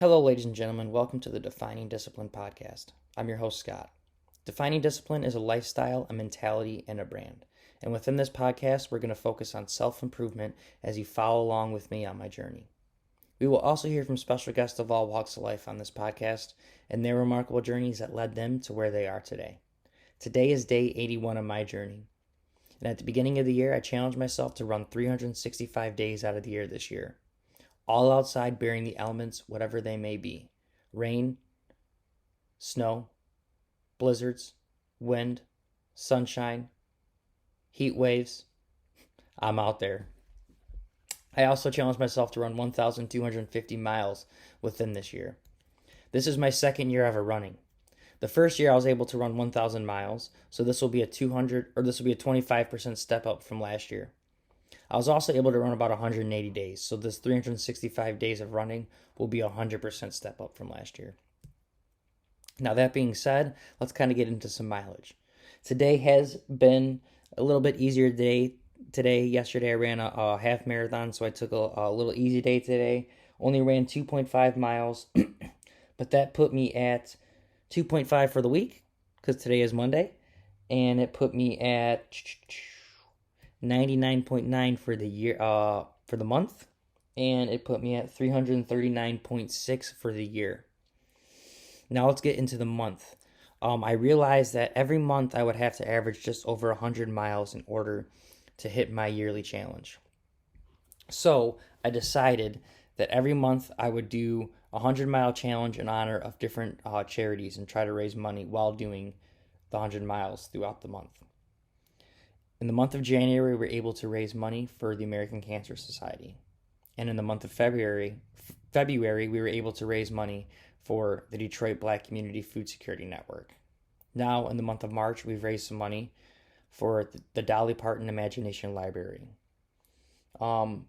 Hello, ladies and gentlemen. Welcome to the Defining Discipline podcast. I'm your host, Scott. Defining Discipline is a lifestyle, a mentality, and a brand. And within this podcast, we're going to focus on self improvement as you follow along with me on my journey. We will also hear from special guests of all walks of life on this podcast and their remarkable journeys that led them to where they are today. Today is day 81 of my journey. And at the beginning of the year, I challenged myself to run 365 days out of the year this year, all outside bearing the elements, whatever they may be: rain, snow, blizzards, wind, sunshine, heat waves. I'm out there. I also challenged myself to run 1,250 miles within this year. This is my second year ever running. The first year I was able to run 1,000 miles, so this will be a 25% step up from last year. I was also able to run about 180 days, so this 365 days of running will be a 100% step up from last year. Now, that being said, let's kind of get into some mileage. Today has been a little bit easier day. Yesterday I ran a half marathon, so I took a little easy day today. Only ran 2.5 miles, but that put me at 2.5 for the week, because today is Monday, and it put me at 99.9 for the year, for the month, and it put me at 339.6 for the year. Now let's get into the month. I realized that every month I would have to average just over 100 miles in order to hit my yearly challenge. So I decided that every month I would do a 100-mile challenge in honor of different charities and try to raise money while doing the 100 miles throughout the month. In the month of January, we were able to raise money for the American Cancer Society. And in the month of February, we were able to raise money for the Detroit Black Community Food Security Network. Now, in the month of March, we've raised some money for the Dolly Parton Imagination Library. I'm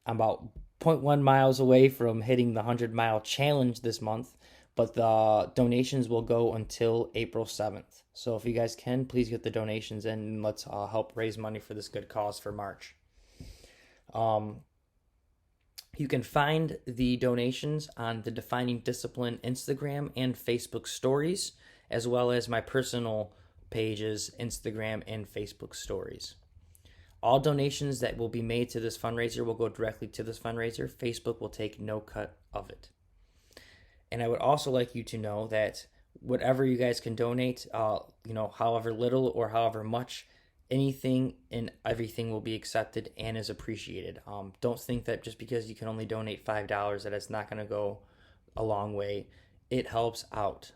about 0.1 miles away from hitting the 100-mile challenge this month, but the donations will go until April 7th. So if you guys can, please get the donations in and let's help raise money for this good cause for March. You can find the donations on the Defining Discipline Instagram and Facebook stories, as well as my personal pages, Instagram and Facebook stories. All donations that will be made to this fundraiser will go directly to this fundraiser. Facebook will take no cut of it. And I would also like you to know that whatever you guys can donate, however little or however much, anything and everything will be accepted and is appreciated. Don't think that just because you can only donate $5 that it's not going to go a long way. It helps out.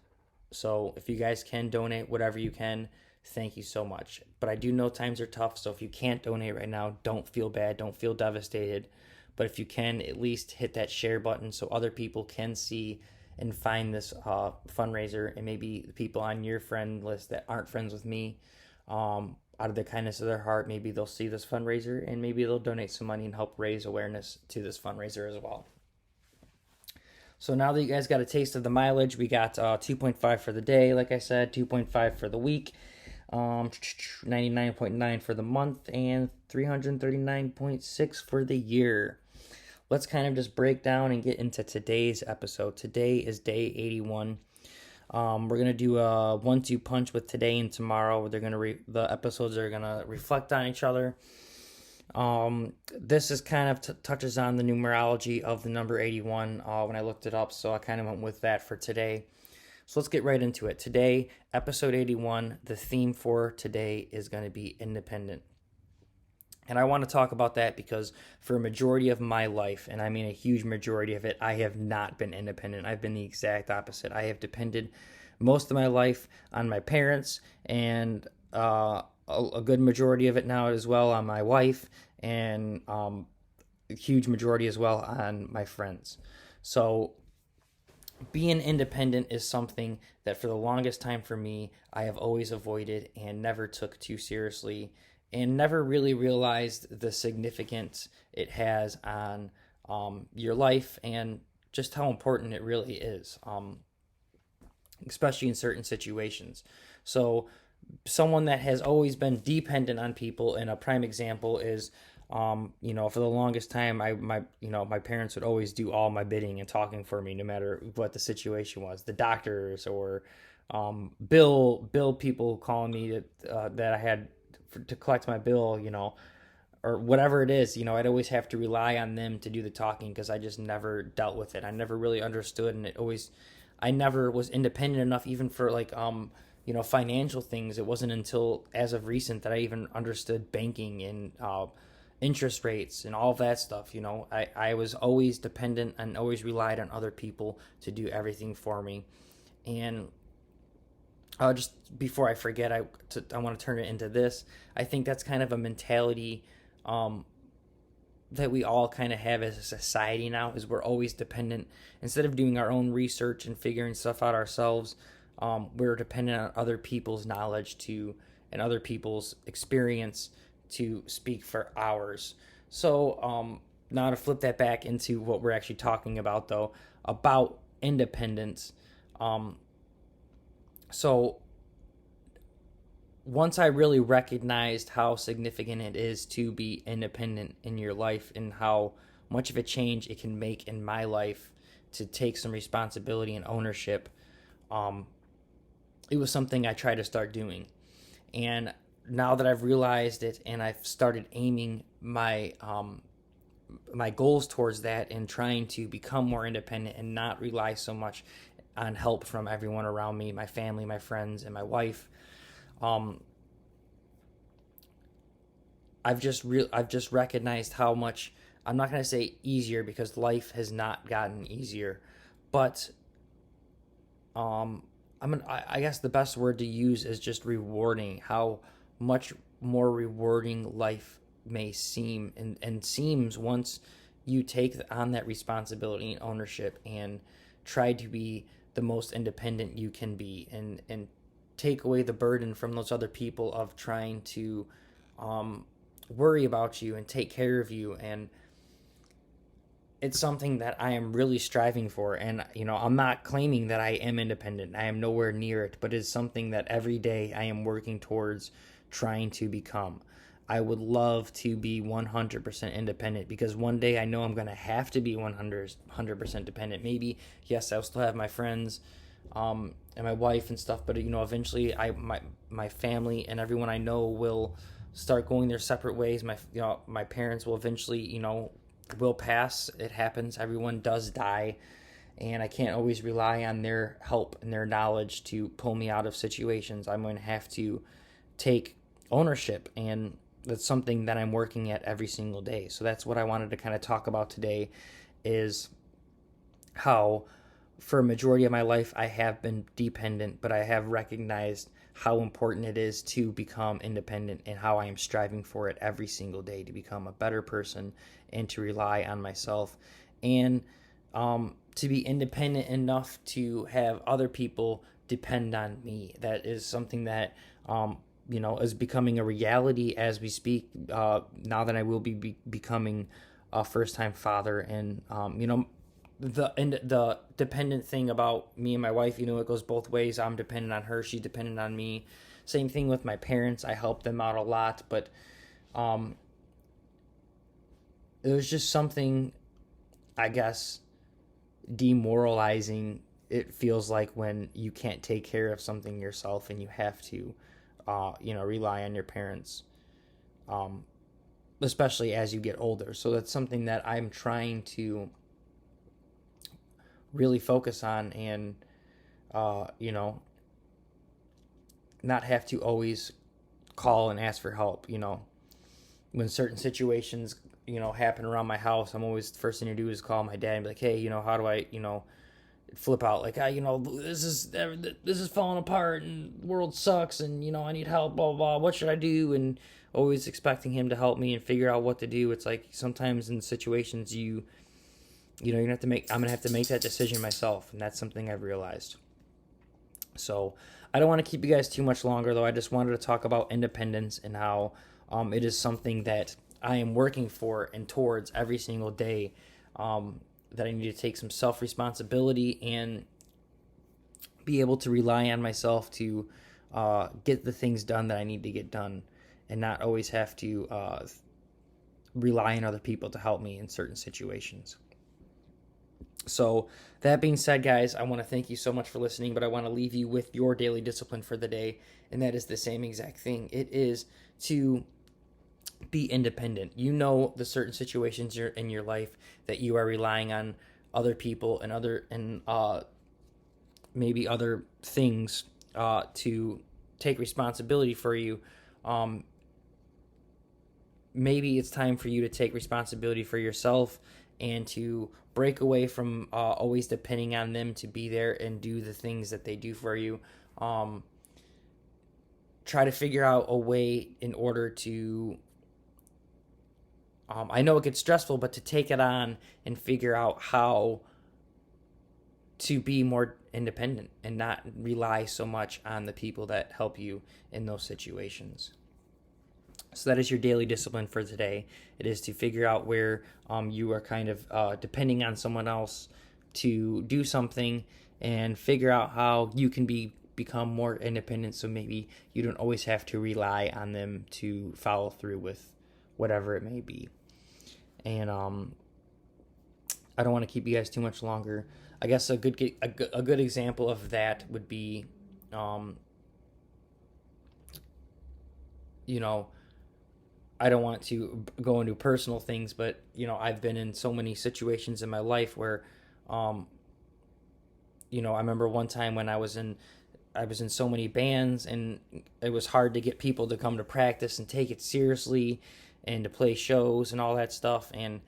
So if you guys can donate whatever you can, thank you so much. But I do know times are tough, so if you can't donate right now, don't feel bad, don't feel devastated. But if you can, at least hit that share button so other people can see and find this fundraiser, and maybe the people on your friend list that aren't friends with me, out of the kindness of their heart, maybe they'll see this fundraiser and maybe they'll donate some money and help raise awareness to this fundraiser as well. So now that you guys got a taste of the mileage, we got 2.5 for the day, like I said, 2.5 for the week, 99.9 for the month, and 339.6 for the year. Let's kind of just break down and get into today's episode. Today is day 81. We're gonna do a 1-2 punch with today and tomorrow. The episodes are gonna reflect on each other. This is kind of touches on the numerology of the number 81 when I looked it up, so I kind of went with that for today. So let's get right into it. Today, episode 81, the theme for today is going to be independent. And I want to talk about that because for a majority of my life, and I mean a huge majority of it, I have not been independent. I've been the exact opposite. I have depended most of my life on my parents, and a good majority of it now as well on my wife, and a huge majority as well on my friends. So being independent is something that for the longest time for me, I have always avoided and never took too seriously, and never really realized the significance it has on your life and just how important it really is, especially in certain situations. So someone that has always been dependent on people, and a prime example is For the longest time, my parents would always do all my bidding and talking for me, no matter what the situation was. The doctors or bill people calling me that I had to collect my bill, or whatever it is. I'd always have to rely on them to do the talking because I just never dealt with it. I never really understood, and I never was independent enough even for like financial things. It wasn't until as of recent that I even understood banking and interest rates and all of that stuff. I was always dependent and always relied on other people to do everything for me. And just before I forget, I want to turn it into this. I think that's kind of a mentality that we all kind of have as a society now, is we're always dependent. Instead of doing our own research and figuring stuff out ourselves, we're dependent on other people's knowledge and other people's experience to speak for ours. So now to flip that back into what we're actually talking about, though, about independence. So once I really recognized how significant it is to be independent in your life and how much of a change it can make in my life to take some responsibility and ownership, it was something I tried to start doing. And now that I've realized it and I've started aiming my my goals towards that and trying to become more independent and not rely so much on help from everyone around me, my family, my friends, and my wife, I've just recognized how much. I'm not going to say easier because life has not gotten easier, but I guess the best word to use is just rewarding. How much more rewarding life may seem and seems once you take on that responsibility and ownership and try to be the most independent you can be, and take away the burden from those other people of trying to worry about you and take care of you. And it's something that I am really striving for. And, I'm not claiming that I am independent. I am nowhere near it, but it's something that every day I am working towards trying to become. I would love to be 100% independent because one day I know I'm going to have to be 100% dependent. Maybe, yes, I'll still have my friends and my wife and stuff, but, eventually my family and everyone I know will start going their separate ways. My parents will eventually, will pass. It happens. Everyone does die. And I can't always rely on their help and their knowledge to pull me out of situations. I'm going to have to take ownership, and that's something that I'm working at every single day. So that's what I wanted to kind of talk about today, is how for a majority of my life I have been dependent, but I have recognized how important it is to become independent and how I am striving for it every single day to become a better person and to rely on myself, and to be independent enough to have other people depend on me. That is something that is becoming a reality as we speak. Now that I will be becoming a first-time father, and the dependent thing about me and my wife, it goes both ways. I'm dependent on her, she's dependent on me. Same thing with my parents. I help them out a lot, but it was just something, I guess, demoralizing. It feels like when you can't take care of something yourself and you have to rely on your parents, especially as you get older. So that's something that I'm trying to really focus on, and not have to always call and ask for help. When certain situations happen around my house, I'm always, the first thing to do is call my dad and be like, hey, how do I flip out, like, this is falling apart and the world sucks, and I need help, blah blah blah, what should I do? And always expecting him to help me and figure out what to do. It's like sometimes in situations you're gonna have to I'm gonna have to make that decision myself, and that's something I've realized. So I don't want to keep you guys too much longer, though. I just wanted to talk about independence and how it is something that I am working for and towards every single day. That I need to take some self-responsibility and be able to rely on myself to get the things done that I need to get done, and not always have to rely on other people to help me in certain situations. So that being said, guys, I want to thank you so much for listening, but I want to leave you with your daily discipline for the day, and that is the same exact thing. It is to be independent. You know the certain situations you're in your life that you are relying on other people and maybe other things to take responsibility for you. Maybe it's time for you to take responsibility for yourself and to break away from always depending on them to be there and do the things that they do for you. Try to figure out a way in order to, I know it gets stressful, but to take it on and figure out how to be more independent and not rely so much on the people that help you in those situations. So that is your daily discipline for today. It is to figure out where you are kind of depending on someone else to do something, and figure out how you can become more independent, so maybe you don't always have to rely on them to follow through with whatever it may be. And I don't want to keep you guys too much longer. I guess a good example of that would be, I don't want to go into personal things, but I've been in so many situations in my life where, I remember one time when I was in so many bands, and it was hard to get people to come to practice and take it seriously and to play shows and all that stuff, and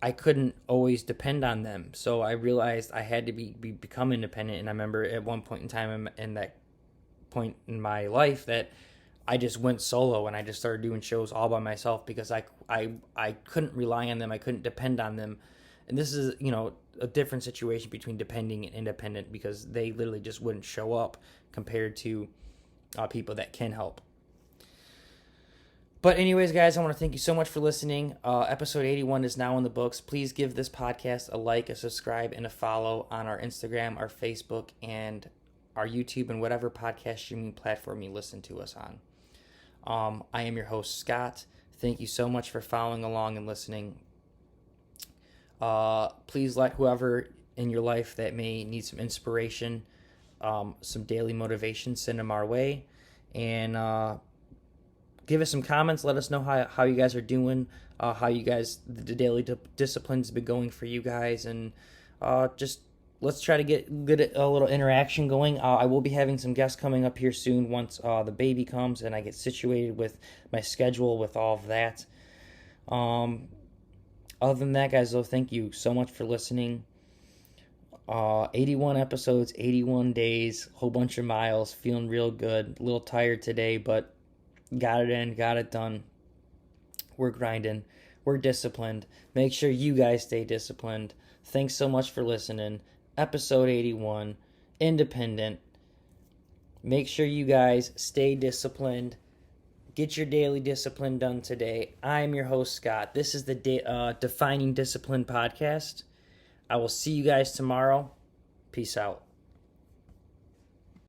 I couldn't always depend on them. So I realized I had to become independent. And I remember at one point in time in that point in my life that I just went solo and I just started doing shows all by myself, because I couldn't rely on them. I couldn't depend on them. And this is, a different situation between depending and independent, because they literally just wouldn't show up compared to people that can help. But anyways, guys, I want to thank you so much for listening. Episode 81 is now in the books. Please give this podcast a like, a subscribe, and a follow on our Instagram, our Facebook, and our YouTube, and whatever podcast streaming platform you listen to us on. I am your host, Scott. Thank you so much for following along and listening. Please let whoever in your life that may need some inspiration, some daily motivation, send them our way. And give us some comments. Let us know how you guys are doing, how you guys, the daily disciplines been going for you guys. And just let's try to get a little interaction going. I will be having some guests coming up here soon once the baby comes and I get situated with my schedule with all of that. Other than that, guys, though, thank you so much for listening. 81 episodes, 81 days, whole bunch of miles, feeling real good. A little tired today, but got it in, got it done. We're grinding. We're disciplined. Make sure you guys stay disciplined. Thanks so much for listening. Episode 81, independent. Make sure you guys stay disciplined. Get your daily discipline done today. I'm your host, Scott. This is the Defining Discipline podcast. I will see you guys tomorrow. Peace out.